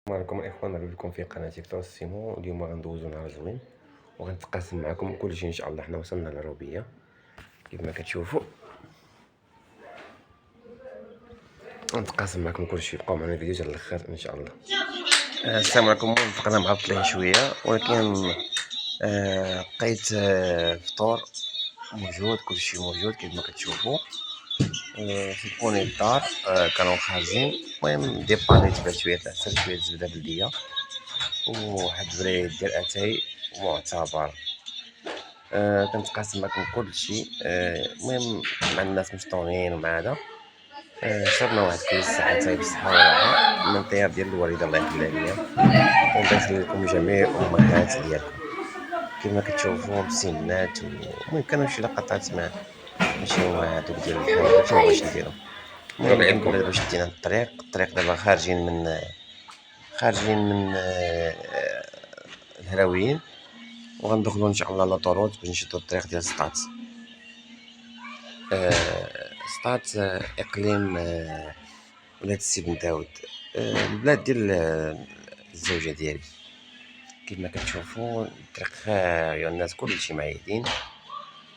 السلام عليكم الاخوان، مرحبا بكم في قناه كتر السيمو. اليوم غندوزو نهار زوين وغنتقاسم معكم كلشي ان شاء الله. حنا وصلنا للروبيه كيف ما كتشوفوا، غنتقاسم معكم كلشي. بقاو معنا الفيديو حتى الاخر ان شاء الله. السلام عليكم. وفقنا معطلين شويه ولكن لقيت فطور موجود، كلشي موجود كيف ما كتشوفوا. سبقوني الدار، كانوا خارجين. المهم ديبانيت بعد شويه العسل، شويه الزبده بلديه وواحد بريد ديال اتاي معتبر. كنتقاسم معكم كلشي. المهم مع الناس مشطونين ومع هذا شربنا واحد كيس اتاي بالصحه والراحه من طياب ديال الوالده الله يخليها ليا، والله يخلي لكم جميع الامهات ديالكم. كما كتشوفوا مسنات، المهم كانوا شي لقطات ماشي هو هذوك ديال الحال، داكشي مبغيتش نديرو. المهم الحمد لله دابا شدينا الطريق دابا خارجين من الهراويين، وغندخلوا ان شاء الله لاطوروت باش نشدوا الطريق ديال سطات. سطات اقليم ولاد السي بن داود، البلاد ديال الزوجه ديالي. كيف ما كتشوفوا الطريق خاويه والناس كلشي معيدين.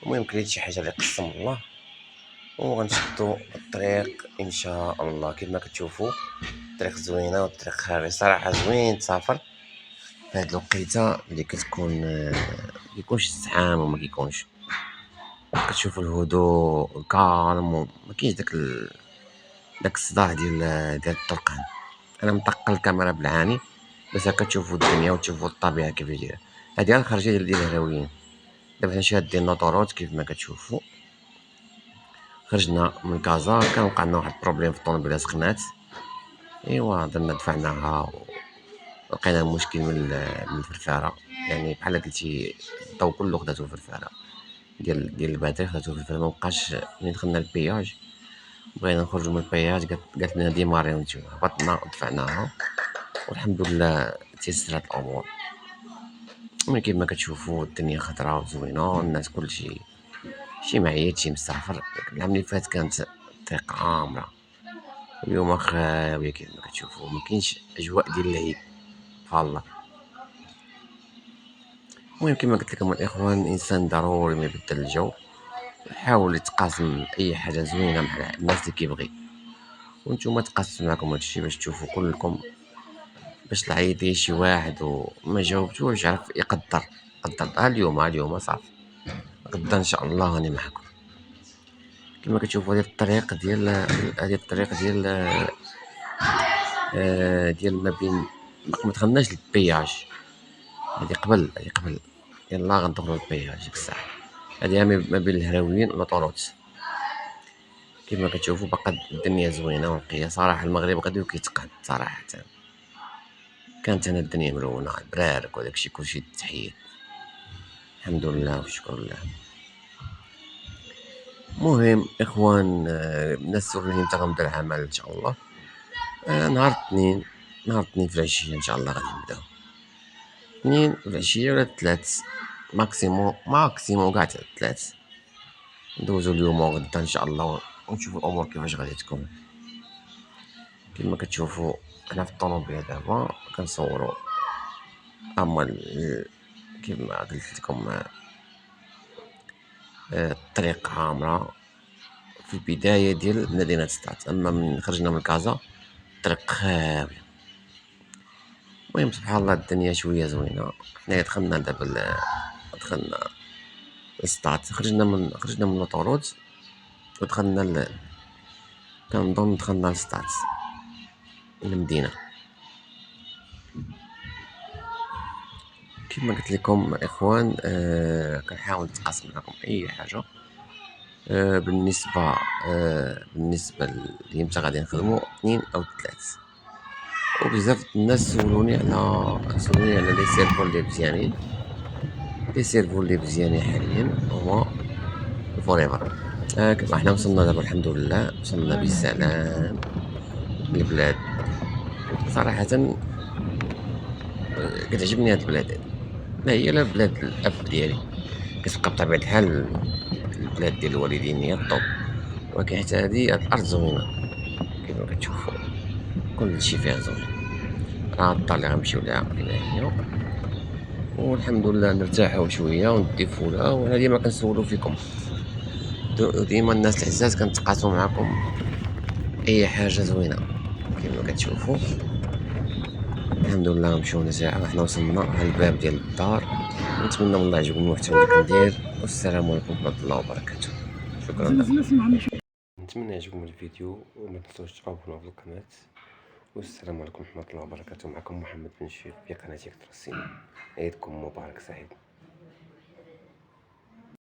المهم كليت شي حاجه اللي قسم الله وغنشدوا الطريق ان شاء الله. كيف ما كتشوفوا الطريق زوينه والطريق خاوي، صراحه زوين تسافر في هاد الوقيته اللي كتكون مكيكونش الزحام وما كيكونش، كتشوفوا الهدوء الكالم وما كاينش داك الصداع ديال الطرقان. انا مطقل الكاميرا بالعاني باش كتشوفوا الدنيا وتشوفوا الطبيعه كيف دايره. هذه الخرجيه ديال الهراويين. دابا حنا شادين لاطوروت كيف ما كتشوفوا. خرجنا من كازا، كان وقع لنا واحد البروبليم في الطوموبيله سخنات، ايوا درنا دفعناها ولقينا مشكل من الفرفاره. يعني بحال قلتي الضو كله خداتو الفرفاره ديال الباتري، خداتو الفرفاره. مابقاش ملي دخلنا البياج بغينا نخرجوا من البياج، قالت لنا ديماريو نتوما. هبطنا ودفعناها والحمد لله تيسرات الامور. من كيف ما كتشوفوا الدنيا خضراء وزوينه، الناس كلشي شي معيط شي مسافر. العام اللي فات كانت الطريق عامره، اليوم خاويه كيف ما كتشوفوا. ما كاينش اجواء ديال العيد بحال الله. المهم كما قلت لكم الاخوان، الانسان ضروري ما يبدل الجو، يحاول يتقاسم اي حاجه زوينه مع الناس اللي كيبغي. وانتم تقاسم معكم هادشي باش تشوفوا كلكم، باش العيد شي واحد وما جاوبتوش يعرف يقدر. اليوم صافي غدا ان شاء الله راني معكم. كما كتشوفوا هذه الطريق ديال ما بين، ما دخلناش للبياج. هذه قبل يلا غندخلوا للبياج ديك الساعه. هذه ما بين الهراويين ولاطوروت. كما كتشوفوا باقا الدنيا زوينه ونقيه. صراحه المغرب غادي وكيتقاد صراحه، كانت هنا الدنيا مرونه برارك وداكشي كلشي تحيد. الحمد لله والشكر لله. مهم اخوان، الناس سولوني متى غنبدا العمل ان شاء الله. نهار الاثنين في العشيه ان شاء الله غادي نبداو. اثنين في العشيه ولا الثلاث، ماكسيموم كاع الثلاث. ندوزو اليوم وغدا ان شاء الله ونشوفوا الامور كيفاش غادي تكون. كما كتشوفوا انا في الطوموبيل دابا كنصوروا. اما كما قلت لكم الطريق عامره في البدايه ديال مدينه سطات، اما من خرجنا من كازا الطريق خاوي. المهم سبحان الله الدنيا شويه زوينه. حنا دخلنا لسطات، خرجنا من لاطوروت ودخلنا كنظن دخلنا لسطات المدينه. كما قلت لكم اخوان، كنحاول نتقاسم معكم اي حاجه. بالنسبه اللي متى غادي نخدموا 2 أو 3. وبزاف الناس سولوني على لي سيرفو اللي مزيانين حاليا هما الفوريفر. كما حنا وصلنا دابا الحمد لله، وصلنا بالسلام للبلاد. صراحه كتعجبني هاد البلاد هادي. ما هي لا بلاد الاب ديالي، كتبقى بطبيعه الحال البلاد ديال الوالدين هي الطوب، ولكن حتى هادي الارض زوينه كما كتشوفوا كلشي فيها زوين. راه الدار اللي غنمشيو ليها حنايا، والحمد لله نرتاحو شويه ونديفو لها. وانا ديما كنسولو فيكم، ديما الناس العزاز كنتقاسمو معاكم اي حاجه زوينه كيما كتشوفوا. الحمد لله غنمشيو ساعه وحنا وصلنا على الباب ديال الدار. نتمنى من الله يعجبكم المحتوى اللي كندير، والسلام عليكم ورحمه الله وبركاته. شكرا لكم. نتمنى يعجبكم الفيديو وما تنسوش تابوناو في القناه، والسلام عليكم ورحمه الله وبركاته. معكم محمد بن شيخ في قناه يكتر السينما. عيدكم مبارك سعيد.